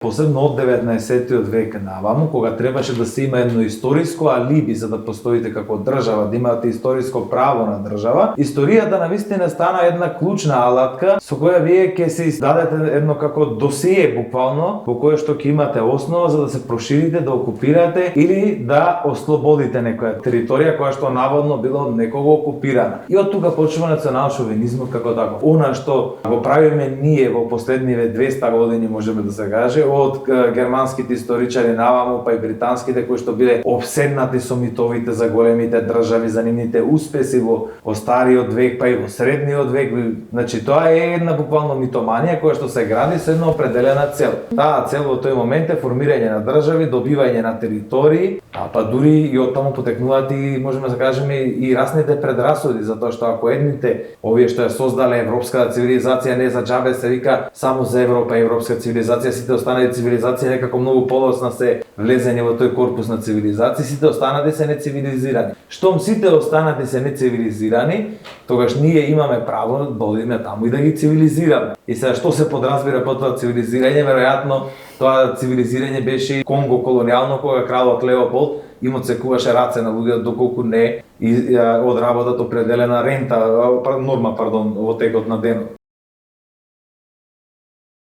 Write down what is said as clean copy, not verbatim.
Посебно од 19-тиот век наваму, кога требаше да се има едно историско алиби за да постоите како држава, да имате историско право на држава, историјата навистина стана една клучна алатка со која вие ќе се издадете едно како досие буквално, во кое што ќе имате основа за да се проширите, да окупирате или да ослободите некоја територија која што наводно била од некого окупирана. И од тука почнува национал-шовинизмот како таков. Она што го правиме ние во последниве 200 години, можеме да се каже, од германските историчари наваму, па и британските кои што биле обседнати со митовите за големите држави, за нивните успеси во стариот век, па и во средниот век. Значи тоа е една буквално митоманија која што се гради со една определена цел. Таа цел во тој момент е формирање на држави, добивање на територии, па дури и од таму потекнуваат и можеме да кажеме и расните предрасуди, затоа што ако едните овие што ја создале европската цивилизација не за џабе се вика само за Европа и европска цивилизација, сите останати цивилизации некако многу подоцна се влезени во тој корпус на цивилизации, сите останати се нецивилизирани. Штом сите останати се нецивилизирани, тогаш ние имаме право да одиме таму и да ги цивилизираме. И сега што се подразбира под тоа цивилизирање? Веројатно тоа цивилизирање беше Конго колонијално, кога кралот Леополд им отсекуваше раце на луѓето доколку не одработат определена норма во текот на денот.